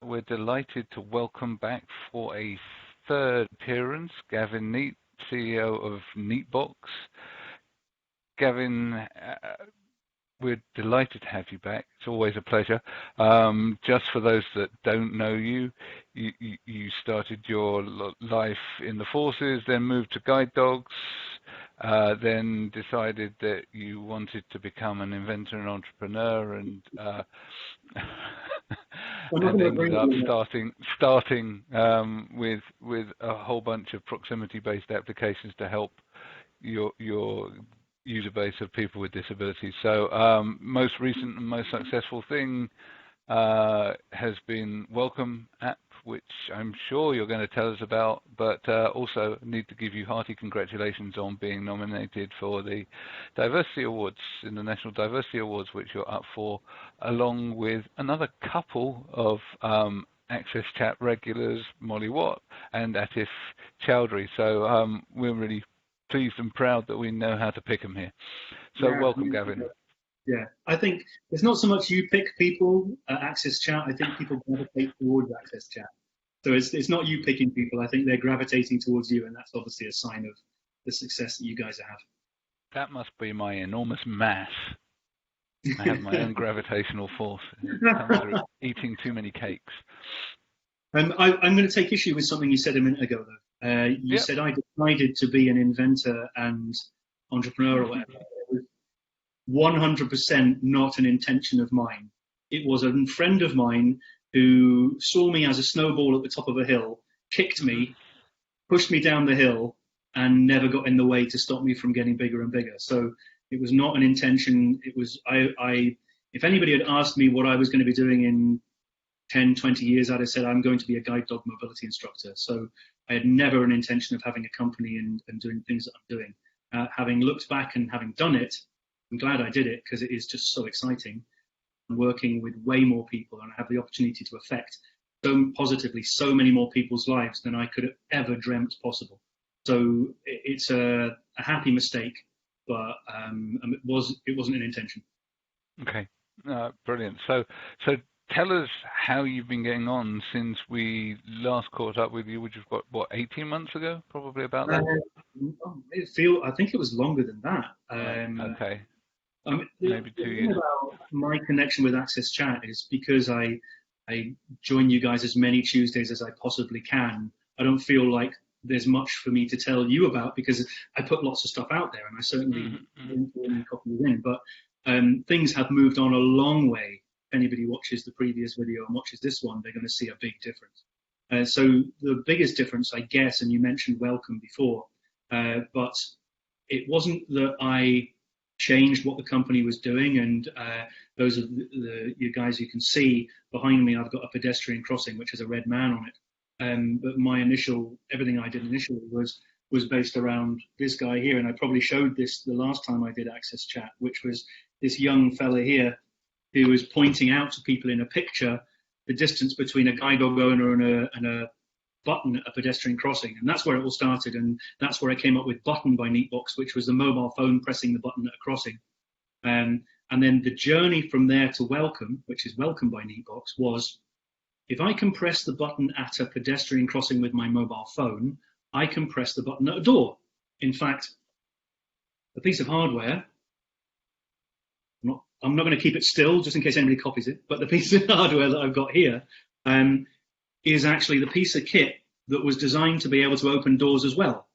we're delighted to welcome back for a third appearance, Gavin Neate, CEO of Neatebox. Gavin, we're delighted to have you back. It's always a pleasure. Just for those that don't know you, you started your life in the forces, then moved to guide dogs, then decided that you wanted to become an inventor and entrepreneur, and and ended up starting with a whole bunch of proximity-based applications to help your user base of people with disabilities. So most recent and most successful thing has been Welcome app, which I'm sure you're going to tell us about, but also need to give you hearty congratulations on being nominated for the Diversity Awards, in the National Diversity Awards, which you're up for, along with another couple of AXSChat regulars, Molly Watt and Atif Chowdhury. So we're really pleased and proud that we know how to pick them here. So welcome, Gavin. Yeah, I think it's not so much you pick people at AXSChat. I think people gravitate towards AXSChat. So it's not you picking people. I think they're gravitating towards you, and that's obviously a sign of the success that you guys have. That must be my enormous mass. I have my own gravitational force. It comes through eating too many cakes. I'm going to take issue with something you said a minute ago, though. You said I decided to be an inventor and entrepreneur or whatever. 100% not an intention of mine. It was a friend of mine who saw me as a snowball at the top of a hill, kicked me, pushed me down the hill, and never got in the way to stop me from getting bigger and bigger. So it was not an intention. It was, if anybody had asked me what I was going to be doing in 10, 20 years, I'd have said I'm going to be a guide dog mobility instructor. So I had never an intention of having a company and doing things that I'm doing. Having looked back and having done it, I'm glad I did it because it is just so exciting. I'm working with way more people, and I have the opportunity to affect so positively so many more people's lives than I could have ever dreamt possible. So it's a happy mistake, but it wasn't an intention. Okay, brilliant. So tell us how you've been getting on since we last caught up with you, which was what 18 months ago, probably about that. I think it was longer than that. Okay. Maybe 2 years. About my connection with AXSChat is because I join you guys as many Tuesdays as I possibly can. I don't feel like there's much for me to tell you about because I put lots of stuff out there, and I certainly copy you in. But things have moved on a long way. If anybody watches the previous video and watches this one, they're going to see a big difference. So the biggest difference, I guess, and you mentioned Welcome before, but it wasn't that I changed what the company was doing, and those are you guys, you can see behind me I've got a pedestrian crossing which has a red man on it, but everything I did initially was based around this guy here, and I probably showed this the last time I did AXSChat, which was this young fella here who was pointing out to people in a picture the distance between a guide dog owner and a button at a pedestrian crossing, and that's where it all started, and that's where I came up with Button by Neatebox, which was the mobile phone pressing the button at a crossing. And then the journey from there to Welcome, which is Welcome by Neatebox, was if I can press the button at a pedestrian crossing with my mobile phone, I can press the button at a door. In fact, a piece of hardware, I'm not going to keep it still just in case anybody copies it, but the piece of hardware that I've got here is actually the piece of kit that was designed to be able to open doors as well.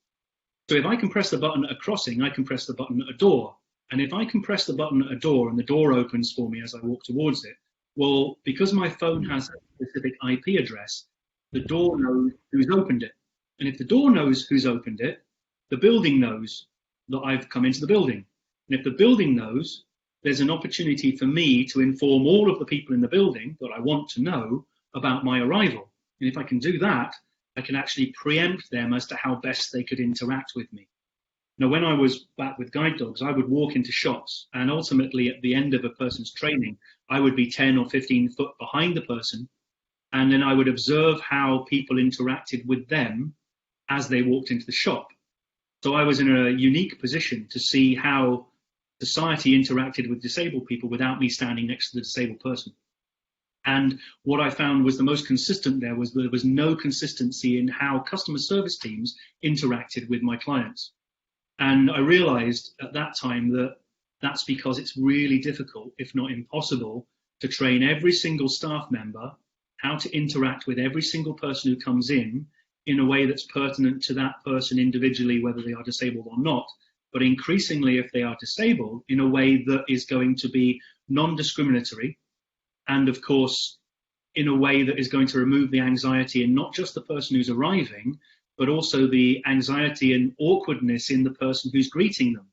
So if I can press the button at a crossing, I can press the button at a door. And if I can press the button at a door and the door opens for me as I walk towards it, well, because my phone has a specific IP address, the door knows who's opened it. And if the door knows who's opened it, the building knows that I've come into the building. And if the building knows, there's an opportunity for me to inform all of the people in the building that I want to know about my arrival. And if I can do that, I can actually preempt them as to how best they could interact with me. Now, when I was back with guide dogs, I would walk into shops, and ultimately at the end of a person's training, I would be 10 or 15 foot behind the person, and then I would observe how people interacted with them as they walked into the shop. So I was in a unique position to see how society interacted with disabled people without me standing next to the disabled person. And what I found was the most consistent there was there was no consistency in how customer service teams interacted with my clients. And I realized at that time that that's because it's really difficult, if not impossible, to train every single staff member how to interact with every single person who comes in a way that's pertinent to that person individually, whether they are disabled or not, but increasingly, if they are disabled, in a way that is going to be non-discriminatory, and of course, in a way that is going to remove the anxiety in not just the person who's arriving, but also the anxiety and awkwardness in the person who's greeting them.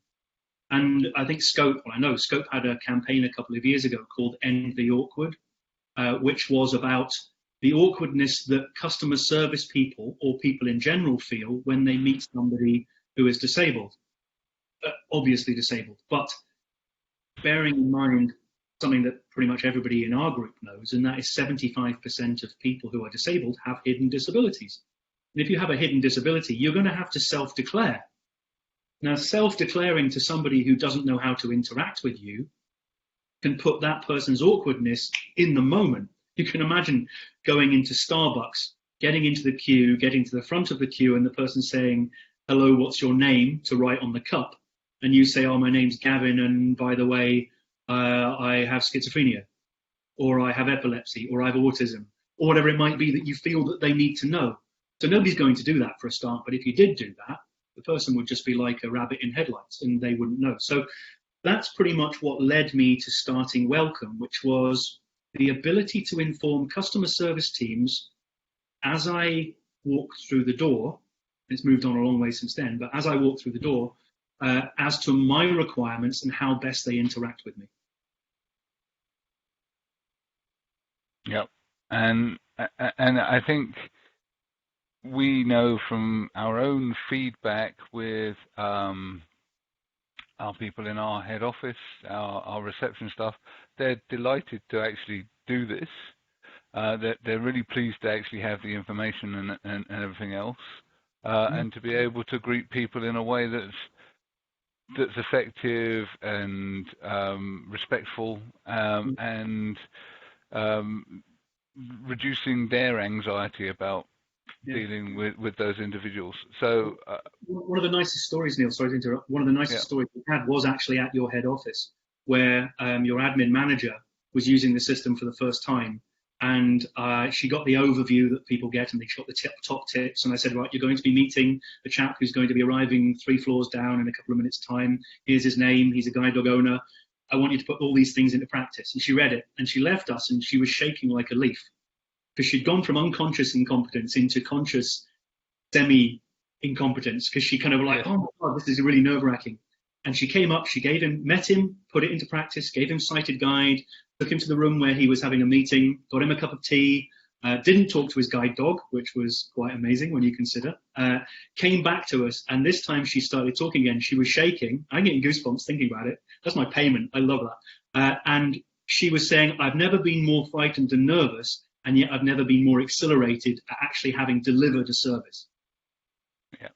And I think Scope had a campaign a couple of years ago called End the Awkward, which was about the awkwardness that customer service people or people in general feel when they meet somebody who is disabled, obviously disabled, but bearing in mind something that pretty much everybody in our group knows, and that is 75% of people who are disabled have hidden disabilities. And if you have a hidden disability, you're going to have to self-declare. Now, self-declaring to somebody who doesn't know how to interact with you can put that person's awkwardness in the moment. You can imagine going into Starbucks, getting into the queue, getting to the front of the queue, and the person saying, "Hello, what's your name?" to write on the cup. And you say, "Oh, my name's Gavin, and by the way, I have schizophrenia, or I have epilepsy, or I have autism," or whatever it might be that you feel that they need to know. So nobody's going to do that for a start, but if you did do that, the person would just be like a rabbit in headlights, and they wouldn't know. So that's pretty much what led me to starting Welcome, which was the ability to inform customer service teams as I walked through the door. It's moved on a long way since then, but as I walked through the door, as to my requirements and how best they interact with me. Yep, and I think we know from our own feedback with our people in our head office, our reception staff, they're delighted to actually do this. They're really pleased to actually have the information and everything else, and to be able to greet people in a way that's effective and respectful, and reducing their anxiety about dealing with those individuals. So one of the nicest stories, Neil, sorry to interrupt, one of the nicest stories we had was actually at your head office, where your admin manager was using the system for the first time, and she got the overview that people get, and she got the top tips, and I said, right, you're going to be meeting a chap who's going to be arriving 3 floors down in a couple of minutes' time. Here's his name, he's a guide dog owner. I want you to put all these things into practice. And she read it, and she left us, and she was shaking like a leaf, because she'd gone from unconscious incompetence into conscious semi-incompetence, because she kind of like, oh my God, this is really nerve-wracking. And she came up, she met him, put it into practice, gave him sighted guide, took him to the room where he was having a meeting, got him a cup of tea, didn't talk to his guide dog, which was quite amazing when you consider, came back to us, and this time she started talking again. She was shaking. I'm getting goosebumps thinking about it. That's my payment. I love that. And she was saying, I've never been more frightened and nervous, and yet I've never been more exhilarated at actually having delivered a service. Yeah.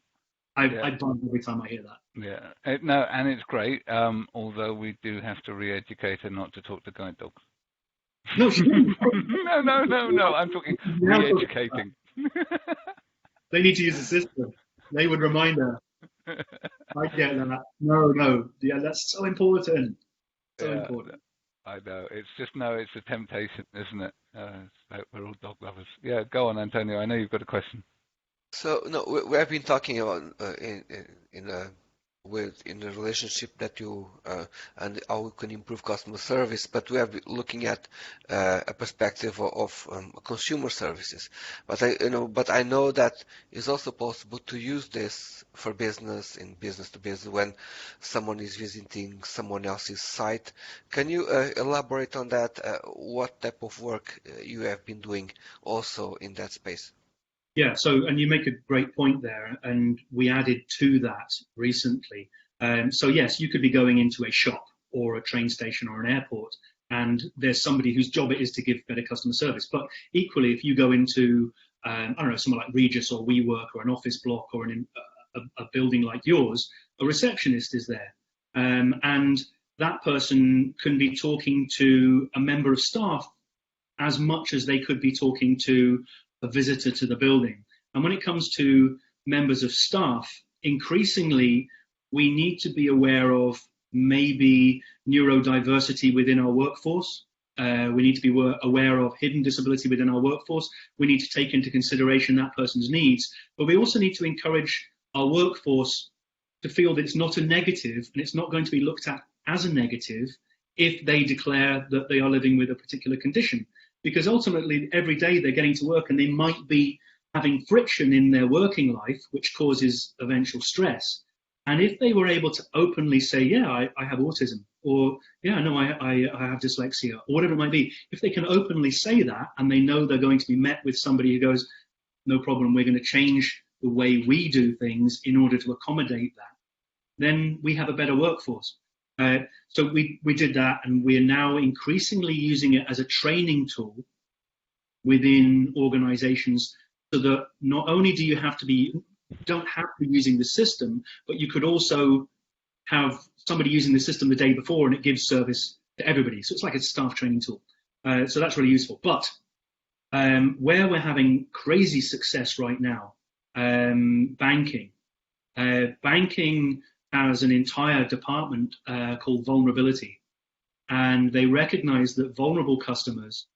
I buzz every time I hear that. Yeah, no, and it's great, although we do have to re-educate her not to talk to guide dogs. No, she didn't. No, I'm talking re-educating. They need to use the system. They would remind her. I get that. No. Yeah, that's so important. So important. I know. It's just, it's a temptation, isn't it? We're all dog lovers. Yeah, go on, Antonio. I know you've got a question. So, no, we have been talking about in the relationship that you and how we can improve customer service, but we have been looking at a perspective of consumer services. But I know that it's also possible to use this for business, in business to business, when someone is visiting someone else's site. Can you elaborate on that? What type of work you have been doing also in that space? Yeah, and you make a great point there, and we added to that recently. So yes, you could be going into a shop or a train station or an airport, and there's somebody whose job it is to give better customer service. But equally, if you go into, somewhere like Regis or WeWork or an office block or a building like yours, a receptionist is there. And that person can be talking to a member of staff as much as they could be talking to a visitor to the building. And when it comes to members of staff, increasingly we need to be aware of maybe neurodiversity within our workforce. We need to be aware of hidden disability within our workforce. We need to take into consideration that person's needs, but we also need to encourage our workforce to feel that it's not a negative and it's not going to be looked at as a negative if they declare that they are living with a particular condition. Because ultimately, every day they're getting to work and they might be having friction in their working life, which causes eventual stress. And if they were able to openly say, yeah, I have autism, or yeah, no, I have dyslexia, or whatever it might be, if they can openly say that and they know they're going to be met with somebody who goes, no problem, we're going to change the way we do things in order to accommodate that, then we have a better workforce. So we did that, and we are now increasingly using it as a training tool within organizations, so that not only do you don't have to be using the system, but you could also have somebody using the system the day before and it gives service to everybody. So it's like a staff training tool. So that's really useful. But where we're having crazy success right now, banking. Banking has an entire department called vulnerability, and they recognize that vulnerable customers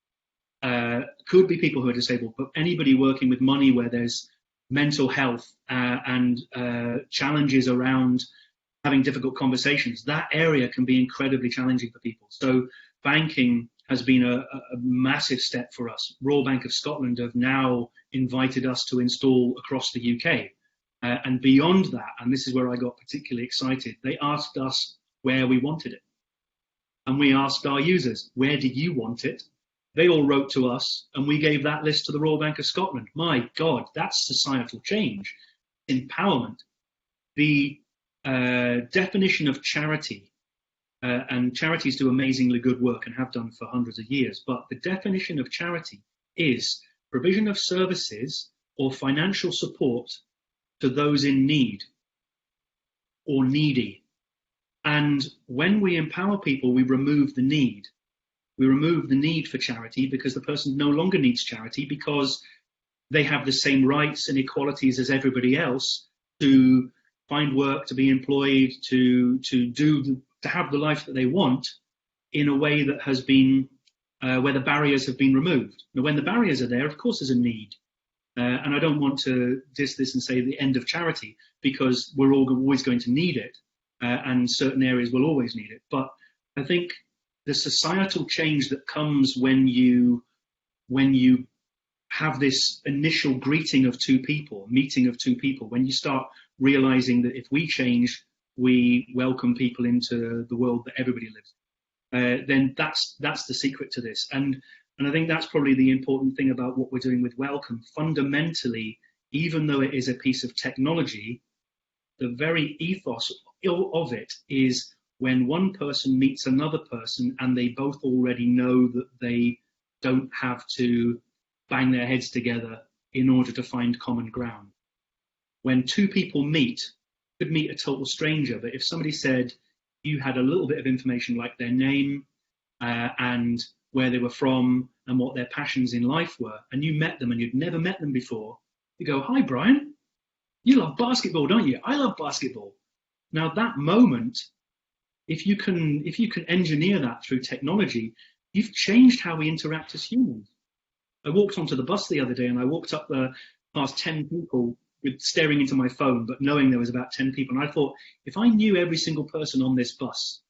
could be people who are disabled, but anybody working with money where there's mental health and challenges around having difficult conversations, that area can be incredibly challenging for people. So banking has been a massive step for us. Royal Bank of Scotland have now invited us to install across the UK. And beyond that, and this is where I got particularly excited, they asked us where we wanted it. And we asked our users, where do you want it? They all wrote to us, and we gave that list to the Royal Bank of Scotland. My God, that's societal change, empowerment. The definition of charity, and charities do amazingly good work and have done for hundreds of years, but the definition of charity is provision of services or financial support to those in need or needy. And when we empower people, we remove the need. We remove the need for charity because the person no longer needs charity because they have the same rights and equalities as everybody else to find work, to be employed, to have the life that they want in a way that has been where the barriers have been removed. Now, when the barriers are there, of course, there's a need. And I don't want to diss this and say the end of charity, because we're always going to need it, and certain areas will always need it. But I think the societal change that comes when you have this initial greeting of two people, meeting of two people, when you start realizing that if we change, we welcome people into the world that everybody lives, then that's the secret to this. And I think that's probably the important thing about what we're doing with Welcome. Fundamentally, even though it is a piece of technology, the very ethos of it is when one person meets another person and they both already know that they don't have to bang their heads together in order to find common ground. When two people meet, could meet a total stranger, but if somebody said you had a little bit of information like their name and where they were from and what their passions in life were, and you met them and you'd never met them before, you go, hi, Brian, you love basketball, don't you? I love basketball. Now that moment, if you can engineer that through technology, you've changed how we interact as humans. I walked onto the bus the other day and I walked up past 10 people with staring into my phone, but knowing there was about 10 people. And I thought, if I knew every single person on this bus,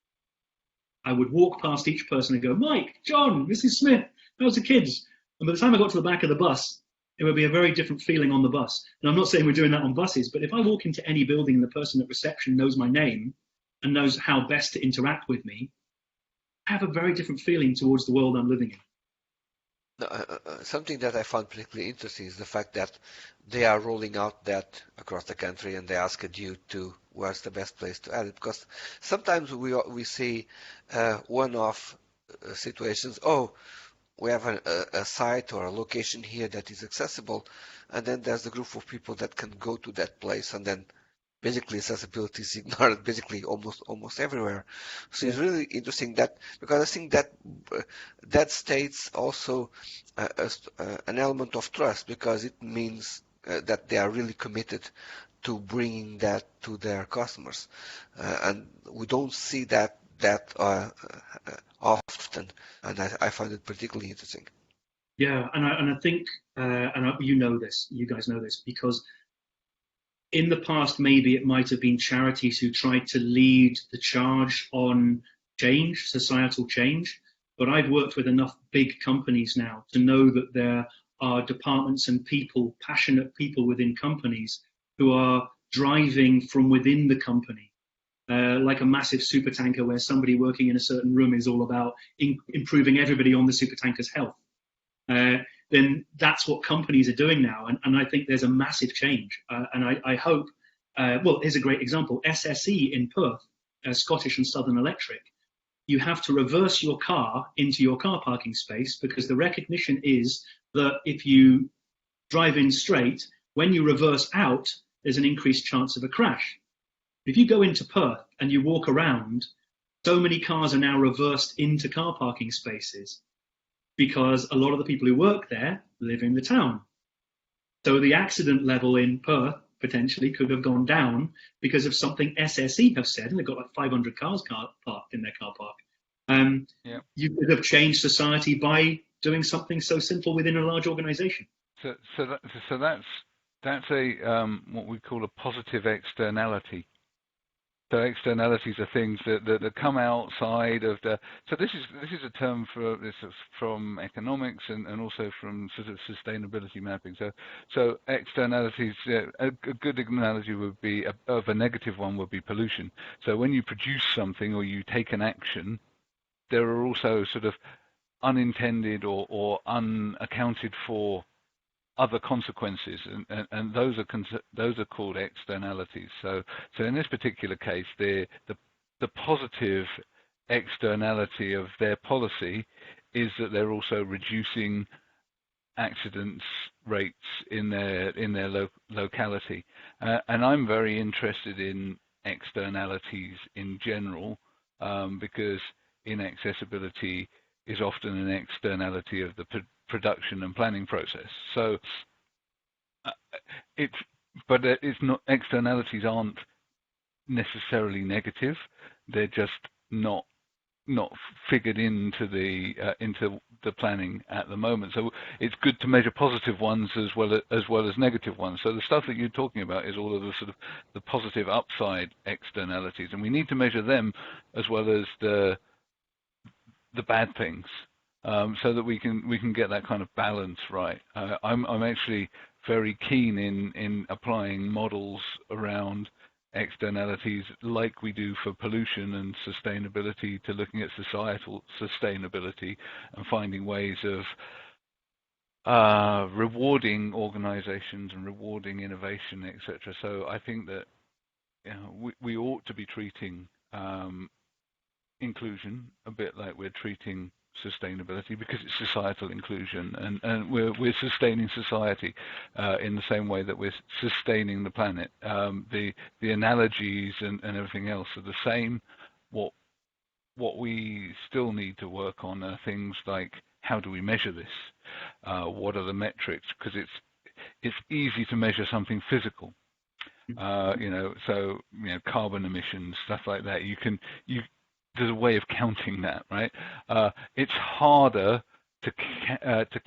I would walk past each person and go, Mike, John, Mrs. Smith, how's the kids? And by the time I got to the back of the bus, it would be a very different feeling on the bus. And I'm not saying we're doing that on buses, but if I walk into any building and the person at reception knows my name and knows how best to interact with me, I have a very different feeling towards the world I'm living in. Something that I found particularly interesting is the fact that they are rolling out that across the country, and they asked you to where's the best place to add it, because sometimes we see one-off situations. Oh, we have a site or a location here that is accessible, and then there's a group of people that can go to that place and then basically accessibility is ignored basically almost everywhere. So Yeah. it's really interesting that, because I think that that states also an element of trust, because it means that they are really committed to bringing that to their customers, and we don't see that often, and I find it particularly interesting. Yeah, and I think, you know this, you guys know this, because in the past, maybe it might have been charities who tried to lead the charge on change, societal change. But I've worked with enough big companies now to know that there are departments and people, passionate people within companies, who are driving from within the company. Like a massive supertanker where somebody working in a certain room is all about improving everybody on the supertanker's health. Then that's what companies are doing now. And I think there's a massive change. And I hope, well, here's a great example. SSE in Perth, Scottish and Southern Electric, you have to reverse your car into your car parking space, because the recognition is that if you drive in straight, when you reverse out, there's an increased chance of a crash. If you go into Perth and you walk around, so many cars are now reversed into car parking spaces, because a lot of the people who work there live in the town. So the accident level in Perth potentially could have gone down because of something SSE have said, and they've got like 500 cars parked in their car park. Yeah. You could have changed society by doing something so simple within a large organization. So that's a what we call a positive externality. So externalities are things that come outside of the. So this is a term from economics and also from sort of sustainability mapping. So externalities. A good analogy would be of a negative one would be pollution. So when you produce something or you take an action, there are also sort of unintended or unaccounted for other consequences, and those are called externalities. So in this particular case, the positive externality of their policy is that they're also reducing accidents rates in their locality, and I'm very interested in externalities in general, because inaccessibility is often an externality of the production and planning process. So it's not, externalities aren't necessarily negative. They're just not figured into the planning at the moment. So it's good to measure positive ones as well as negative ones. So the stuff that you're talking about is all of the sort of the positive upside externalities, and we need to measure them as well as the bad things, so that we can get that kind of balance right. I'm actually very keen in applying models around externalities like we do for pollution and sustainability to looking at societal sustainability and finding ways of rewarding organizations and rewarding innovation, etc. So I think that, you know, we ought to be treating inclusion a bit like we're treating sustainability, because it's societal inclusion, and we're sustaining society in the same way that we're sustaining the planet. The analogies and everything else are the same. What we still need to work on are things like, how do we measure this? What are the metrics? Because it's easy to measure something physical. So carbon emissions, stuff like that. There's a way of counting that, right? It's harder to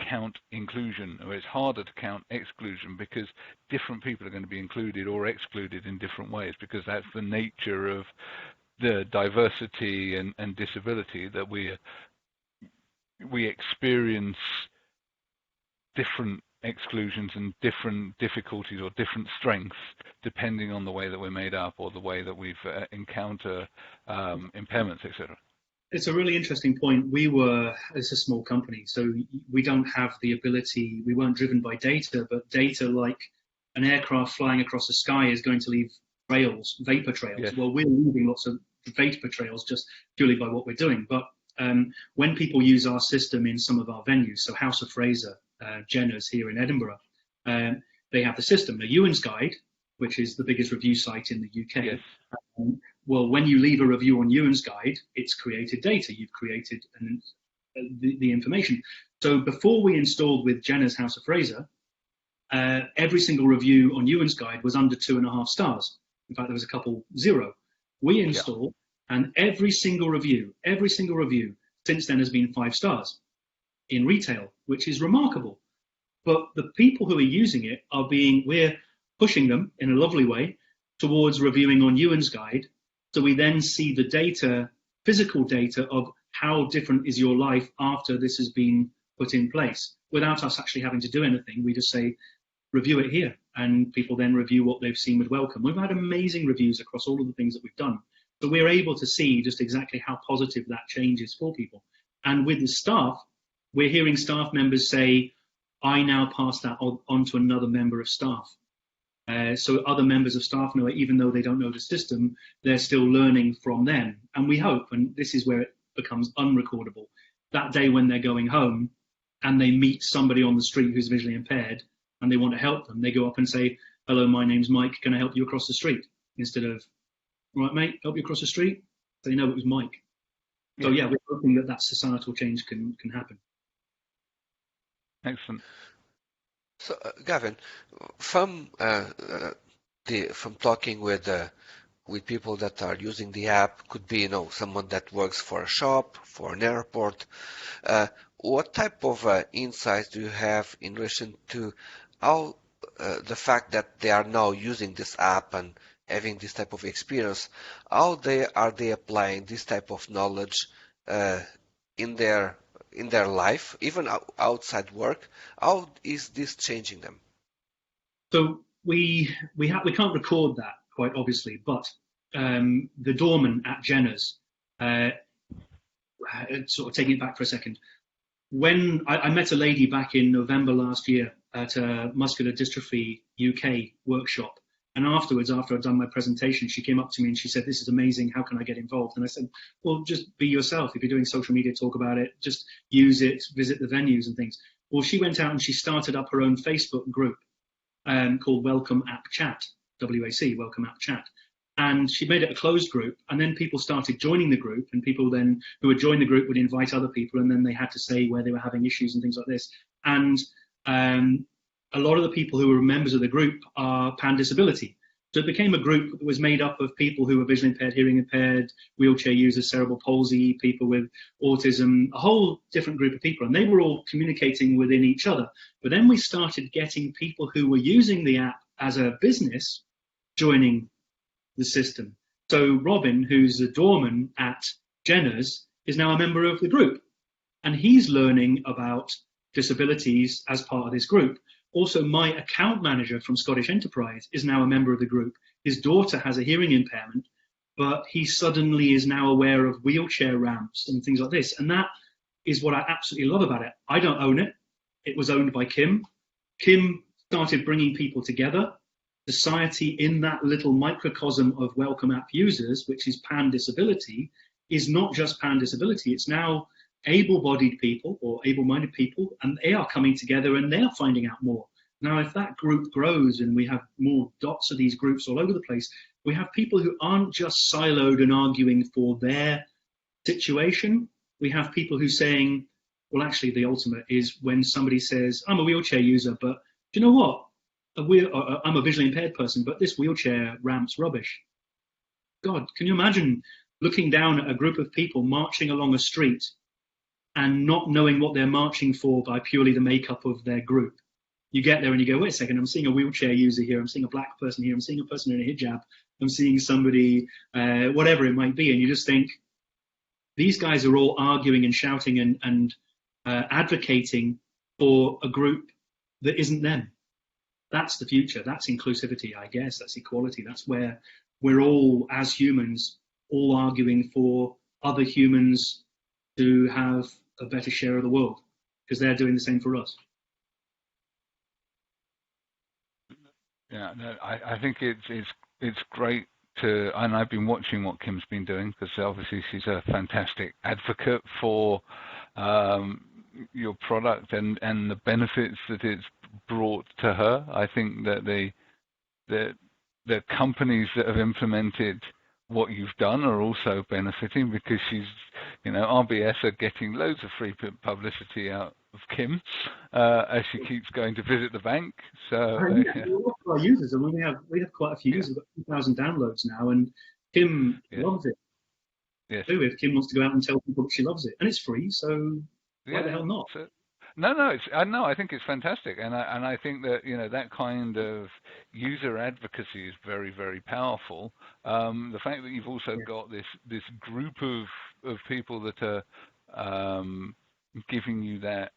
count inclusion, or it's harder to count exclusion, because different people are going to be included or excluded in different ways, because that's the nature of the diversity and disability, that we experience different exclusions and different difficulties or different strengths depending on the way that we're made up or the way that we've encounter impairments, etc. It's a really interesting point. It's a small company, so we don't have the ability, we weren't driven by data, but data like an aircraft flying across the sky is going to leave trails, vapor trails. Yes. Well, we're leaving lots of vapor trails just purely by what we're doing. But when people use our system in some of our venues, so House of Fraser, Jenner's here in Edinburgh, they have the system, the Ewan's Guide, which is the biggest review site in the UK. Yes. Well, when you leave a review on Ewan's Guide, it's created data. You've created the information. So before we installed with Jenna's House of Fraser, every single review on Ewan's Guide was under 2.5 stars. In fact, there was a couple 0. We installed, and every single review since then has been 5 stars in retail, which is remarkable. But the people who are using it we're pushing them in a lovely way towards reviewing on Ewan's Guide. So we then see the data, physical data of how different is your life after this has been put in place, without us actually having to do anything. We just say, review it here, and people then review what they've seen with Welcome. We've had amazing reviews across all of the things that we've done. So we're able to see just exactly how positive that change is for people. And with the staff, we're hearing staff members say, I now pass that on to another member of staff. So other members of staff know it, even though they don't know the system, they're still learning from them. And we hope, and this is where it becomes unrecordable, that day when they're going home and they meet somebody on the street who's visually impaired and they want to help them, they go up and say, hello, my name's Mike, can I help you across the street? Instead of, all right, mate, help you across the street? They know it was Mike. So yeah, we're hoping that societal change can happen. Excellent. So, Gavin, from talking with people that are using the app, could be someone that works for a shop, for an airport. What type of insights do you have in relation to how the fact that they are now using this app and having this type of experience, how are they applying this type of knowledge in their life, even outside work? How is this changing them? So we can't record that, quite obviously, but the doorman at Jenna's, sort of taking it back for a second, when I met a lady back in November last year at a Muscular Dystrophy UK workshop, and afterwards, after I'd done my presentation, she came up to me and she said, this is amazing, how can I get involved? And I said, well, just be yourself. If you're doing social media, talk about it, just use it, visit the venues and things. Well, she went out and she started up her own Facebook group called Welcome App Chat, WAC, Welcome App Chat. And she made it a closed group, and then people started joining the group, and people then who would join the group would invite other people, and then they had to say where they were having issues and things like this. And a lot of the people who were members of the group are pan disability. So it became a group that was made up of people who were visually impaired, hearing impaired, wheelchair users, cerebral palsy, people with autism, a whole different group of people. And they were all communicating within each other. But then we started getting people who were using the app as a business joining the system. So Robin, who's a doorman at Jenna's, is now a member of the group. And he's learning about disabilities as part of this group. Also, my account manager from Scottish Enterprise is now a member of the group. His daughter has a hearing impairment, but he suddenly is now aware of wheelchair ramps and things like this. And that is what I absolutely love about it. I don't own it. It was owned by Kim. Kim started bringing people together. Society in that little microcosm of Welcome App users, which is pan disability, is not just pan disability. It's now able-bodied people or able-minded people, and they are coming together and they are finding out more. Now, if that group grows and we have more dots of these groups all over the place, we have people who aren't just siloed and arguing for their situation. We have people who are saying, well, actually, the ultimate is when somebody says, I'm a wheelchair user, but do you know what? I'm a visually impaired person, but this wheelchair ramp's rubbish. God, can you imagine looking down at a group of people marching along a street and not knowing what they're marching for by purely the makeup of their group? You get there and you go, wait a second, I'm seeing a wheelchair user here, I'm seeing a black person here, I'm seeing a person in a hijab, I'm seeing somebody, whatever it might be, and you just think, these guys are all arguing and shouting and advocating for a group that isn't them. That's the future. That's inclusivity, I guess. That's equality. That's where we're all, as humans, all arguing for other humans to have a better share of the world, because they're doing the same for us. Yeah, no, I think it's great to, and I've been watching what Kim's been doing, because obviously she's a fantastic advocate for your product and the benefits that it's brought to her. I think that the companies that have implemented what you've done are also benefiting, because RBS are getting loads of free publicity out of Kim as she keeps going to visit the bank. So our users, and we have quite a few users. We've got 2,000 downloads now, and Kim loves it. Yes. If Kim wants to go out and tell people that she loves it, and it's free, so why the hell not? So, I think it's fantastic, and I think that that kind of user advocacy is very, very powerful. The fact that you've also got this group of people that are giving you that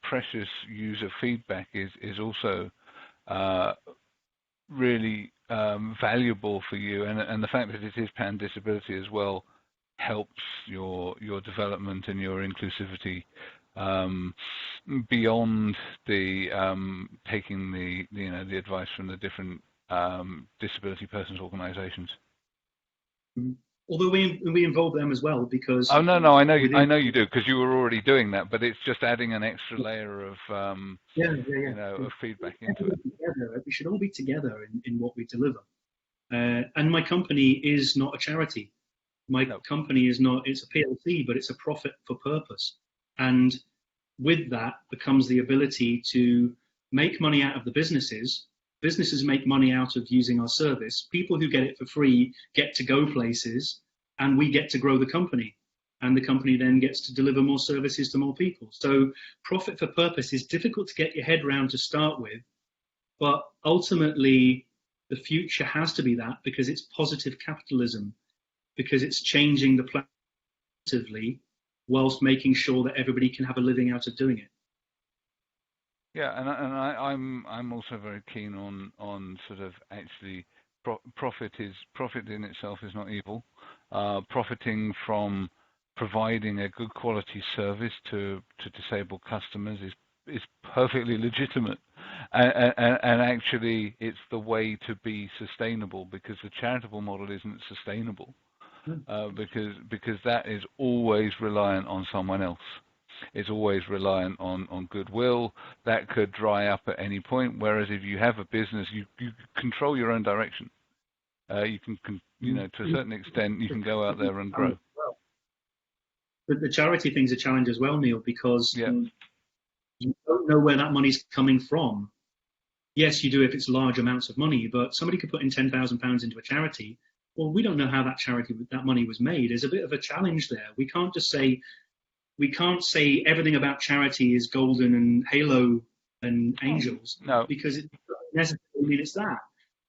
precious user feedback is also really valuable for you, and the fact that it is pan disability as well helps your development and your inclusivity beyond the taking the advice from the different disability persons organisations. Although we involve them as well, because I know you do, because you were already doing that, but it's just adding an extra layer of of feedback into it. We should all be together in what we deliver. And my company is not a charity. My company is not, it's a PLC, but it's a profit for purpose. And with that becomes the ability to make money out of the businesses. Businesses make money out of using our service. People who get it for free get to go places, and we get to grow the company. And the company then gets to deliver more services to more people. So profit for purpose is difficult to get your head around to start with, but ultimately the future has to be that, because it's positive capitalism, because it's changing the planet positively whilst making sure that everybody can have a living out of doing it. Yeah, and I'm also very keen on sort of actually profit in itself is not evil. Profiting from providing a good quality service to disabled customers is perfectly legitimate, and actually it's the way to be sustainable, because the charitable model isn't sustainable. Because that is always reliant on someone else. It's always reliant on goodwill. That could dry up at any point. Whereas if you have a business, you control your own direction. You can to a certain extent, you can go out there and grow. But the charity thing's a challenge as well, Neil, because you don't know where that money's coming from. Yes, you do if it's large amounts of money, but somebody could put in £10,000 into a charity. Well, we don't know how that money was made. There's a bit of a challenge there. We can't say everything about charity is golden and halo and angels. No. Because it doesn't necessarily mean it's that.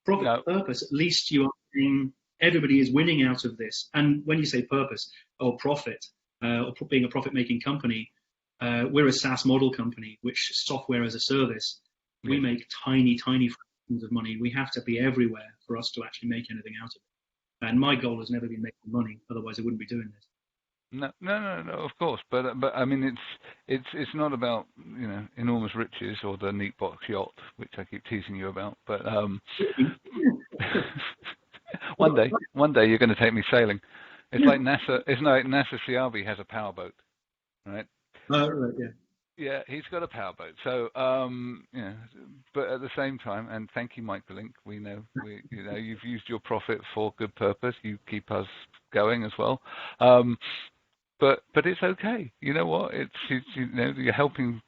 Profit purpose, at least you are saying everybody is winning out of this. And when you say purpose or profit, or being a profit-making company, we're a SaaS model company, which software as a service. We make tiny fractions of money. We have to be everywhere for us to actually make anything out of it. And my goal has never been making money, otherwise I wouldn't be doing this. No, of course, but I mean it's not about enormous riches or the Neatebox yacht, which I keep teasing you about. But one day you're going to take me sailing. It's like NASA. It's like NASA CRB has a powerboat, right? Right, yeah. Yeah, he's got a powerboat. So, but at the same time, and thank you, Microlink. We know, you've used your profit for good purpose. You keep us going as well. But it's okay. You know what? You're helping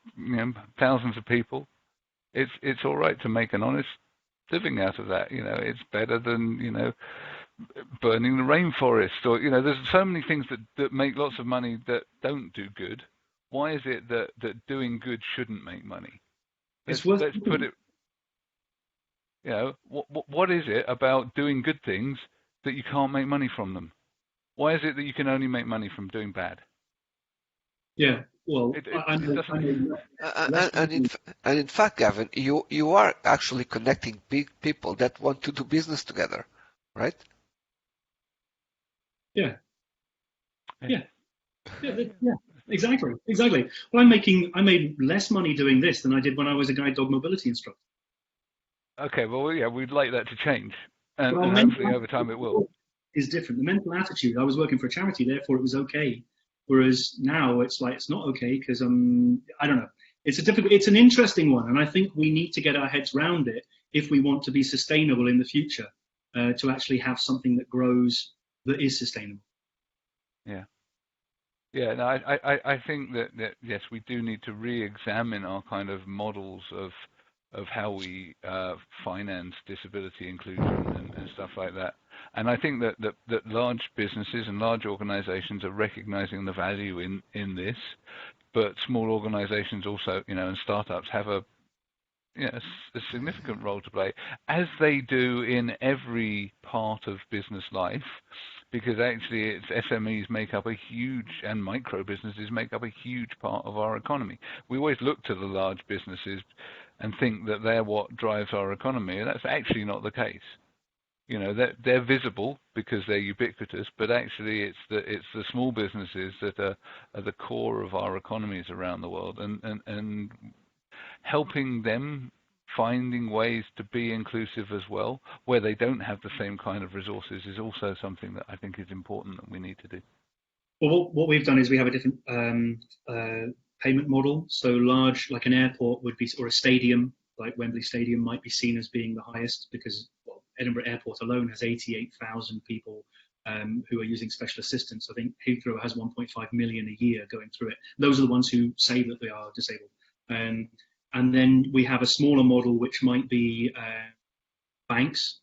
thousands of people. It's all right to make an honest living out of that. It's better than burning the rainforest, or there's so many things that make lots of money that don't do good. Why is it that doing good shouldn't make money? Let's put it. What is it about doing good things that you can't make money from them? Why is it that you can only make money from doing bad? Yeah, well, and in fact, Gavin, you are actually connecting big people that want to do business together, right? Yeah. Exactly. Well, I made less money doing this than I did when I was a guide dog mobility instructor. Okay, well, yeah, we'd like that to change, and hopefully over time it will. Is different. The mental attitude. I was working for a charity, therefore it was okay. Whereas now it's like it's not okay because I don't know. It's an interesting one, and I think we need to get our heads around it if we want to be sustainable in the future. to actually have something that grows that is sustainable. Yeah. Yeah, no, I think that yes, we do need to re-examine our kind of models of how we finance disability inclusion and stuff like that. And I think that large businesses and large organizations are recognizing the value in this, but small organizations also, and startups have a significant role to play, as they do in every part of business life, because actually it's SMEs make up a huge, and micro businesses make up a huge part of our economy. We always look to the large businesses and think that they're what drives our economy, and that's actually not the case. They're visible because they're ubiquitous, but actually it's the small businesses that are the core of our economies around the world, and helping them finding ways to be inclusive as well, where they don't have the same kind of resources, is also something that I think is important that we need to do. Well, what we've done is we have a different payment model. So large, like an airport would be, or a stadium, like Wembley Stadium might be seen as being the highest, because Edinburgh Airport alone has 88,000 people who are using special assistance. I think Heathrow has 1.5 million a year going through it. Those are the ones who say that they are disabled. And then we have a smaller model, which might be banks.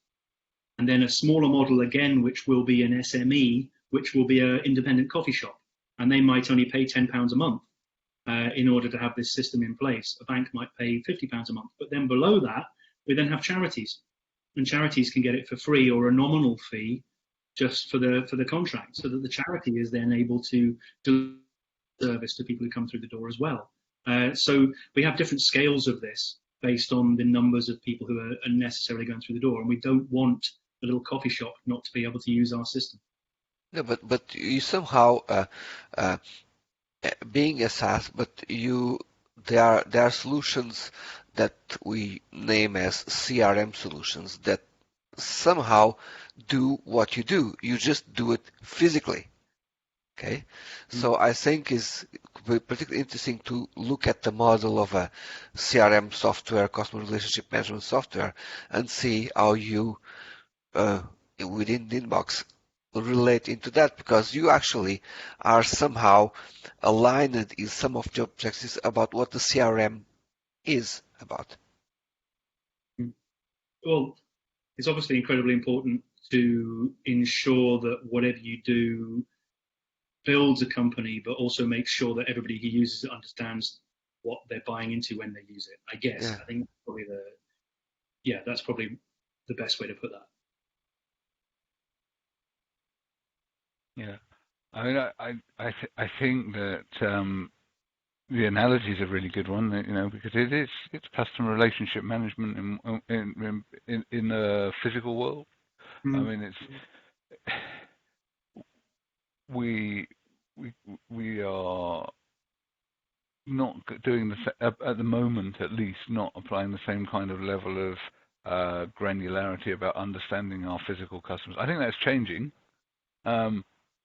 And then a smaller model again, which will be an SME, which will be an independent coffee shop. And they might only pay £10 a month in order to have this system in place. A bank might pay £50 a month. But then below that, we then have charities. And charities can get it for free or a nominal fee just for the contract, so that the charity is then able to deliver service to people who come through the door as well. So we have different scales of this based on the numbers of people who are necessarily going through the door, and we don't want a little coffee shop not to be able to use our system. No, but you somehow being a SaaS, but there are solutions that we name as CRM solutions that somehow do what you do. You just do it physically. Okay, so I think it's particularly interesting to look at the model of a CRM software, customer relationship management software, and see how you within Neatebox relate into that, because you actually are somehow aligned in some of the objectives about what the CRM is about. Well, it's obviously incredibly important to ensure that whatever you do builds a company, but also makes sure that everybody who uses it understands what they're buying into when they use it. I guess. Yeah. I think that's probably the best way to put that. Yeah, I mean, I think that the analogy is a really good one, because it's customer relationship management in a physical world. Mm. I mean, we are not doing at the moment, at least, not applying the same kind of level of granularity about understanding our physical customers. I think that's changing.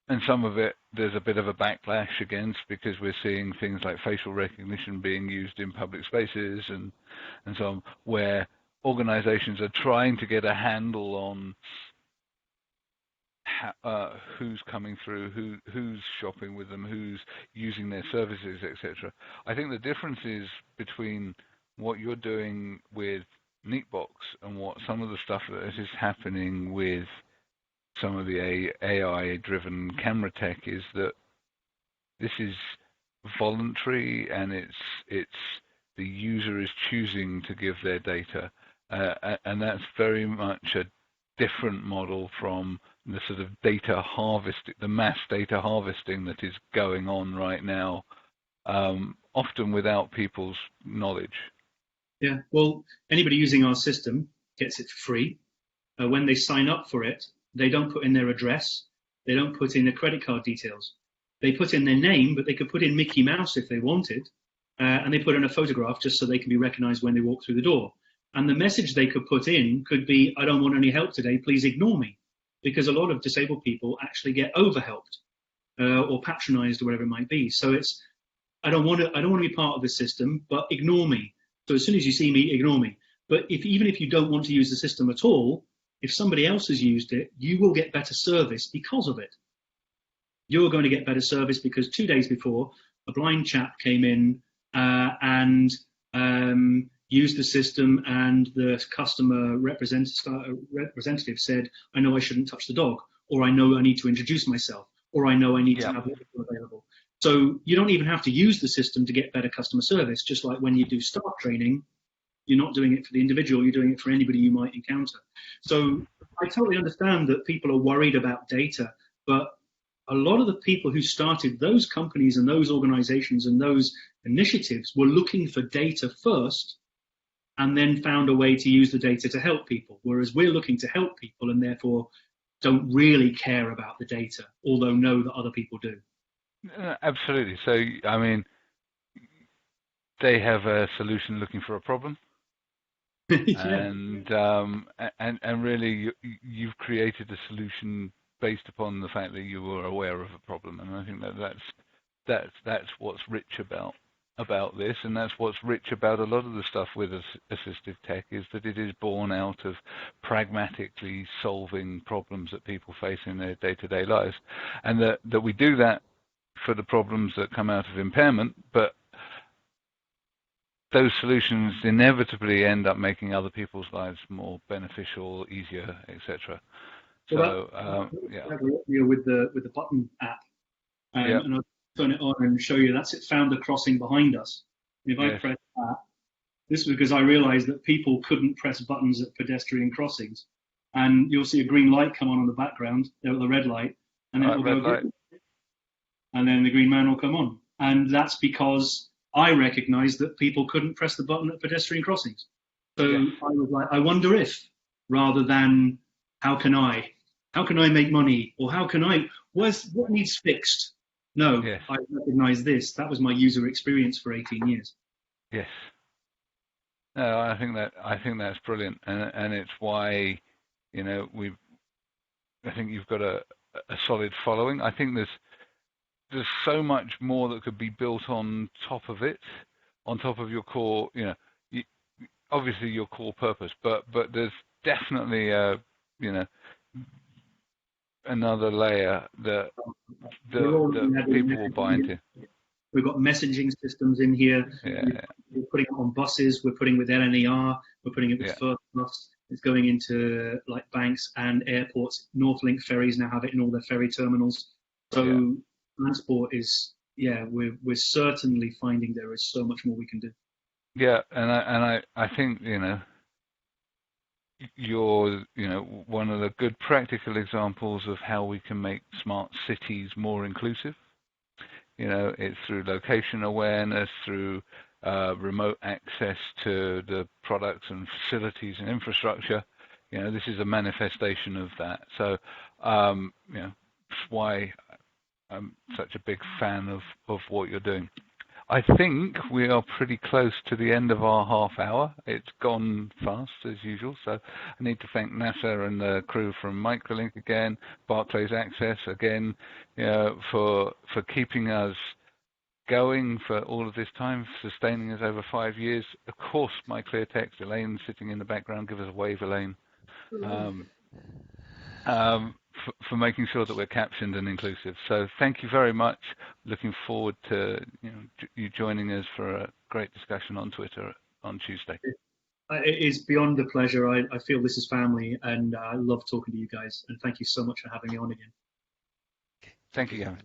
And some of it, there's a bit of a backlash against, because we're seeing things like facial recognition being used in public spaces and so on, where organizations are trying to get a handle on who's coming through, who's shopping with them, who's using their services, etc. I think the difference is between what you're doing with Neatebox and what some of the stuff that is happening with some of the AI-driven camera tech is that this is voluntary, and it's the user is choosing to give their data, and that's very much a different model from the sort of data harvesting, the mass data harvesting that is going on right now, often without people's knowledge. Yeah, well, anybody using our system gets it for free. When they sign up for it, they don't put in their address. They don't put in their credit card details. They put in their name, but they could put in Mickey Mouse if they wanted. And they put in a photograph just so they can be recognized when they walk through the door. And the message they could put in could be, I don't want any help today, please ignore me. Because a lot of disabled people actually get overhelped or patronized or whatever it might be. So it's, I don't want to be part of the system, but ignore me. So as soon as you see me, ignore me. But even if you don't want to use the system at all, if somebody else has used it, you will get better service because of it. You're going to get better service because 2 days before, a blind chap came in and used the system, and the customer representative said, I know I shouldn't touch the dog, or I know I need to introduce myself, or I know I need to have water available. So you don't even have to use the system to get better customer service, just like when you do staff training, you're not doing it for the individual, you're doing it for anybody you might encounter. So I totally understand that people are worried about data, but a lot of the people who started those companies and those organizations and those initiatives were looking for data first and then found a way to use the data to help people, whereas we're looking to help people and therefore don't really care about the data, although know that other people do. Absolutely. So, I mean, they have a solution looking for a problem. Yeah. And really, you've created a solution based upon the fact that you were aware of a problem, and I think that's what's rich about this, and that's what's rich about a lot of the stuff with assistive tech, is that it is born out of pragmatically solving problems that people face in their day-to-day lives, and that we do that for the problems that come out of impairment, but those solutions inevitably end up making other people's lives more beneficial, easier, etc. So, with the button app, and I'll turn it on and show you. That's it. Found a crossing behind us. If I press that, this was because I realised that people couldn't press buttons at pedestrian crossings, and you'll see a green light come on the background, the red light, and then it'll go green, and then the green man will come on, and that's because I recognised that people couldn't press the button at pedestrian crossings. So I was like, I wonder if, rather than how can I make money, or what needs fixed? No, I recognise this. That was my user experience for 18 years. Yes. No, I think that's brilliant, and it's why, I think you've got a solid following. I think there's so much more that could be built on top of it, on top of your core, obviously your core purpose, but there's definitely another layer that people will buy into. We've got messaging systems in here. We're putting it on buses. We're putting it with LNER. We're putting it with First Bus. It's going into like banks and airports. Northlink ferries now have it in all their ferry terminals. So transport is, we're certainly finding there is so much more we can do. Yeah, and I think you're one of the good practical examples of how we can make smart cities more inclusive. It's through location awareness, through remote access to the products and facilities and infrastructure. This is a manifestation of that. So that's why I'm such a big fan of what you're doing. I think we are pretty close to the end of our half hour. It's gone fast as usual. So I need to thank NASA and the crew from Microlink again, Barclays Access again, for keeping us going for all of this time, sustaining us over 5 years. Of course, my clear text, Elaine sitting in the background. Give us a wave, Elaine. For making sure that we're captioned and inclusive. So thank you very much. Looking forward to you joining us for a great discussion on Twitter on Tuesday. It is beyond a pleasure. I feel this is family, and I love talking to you guys. And thank you so much for having me on again. Thank you, Gavin.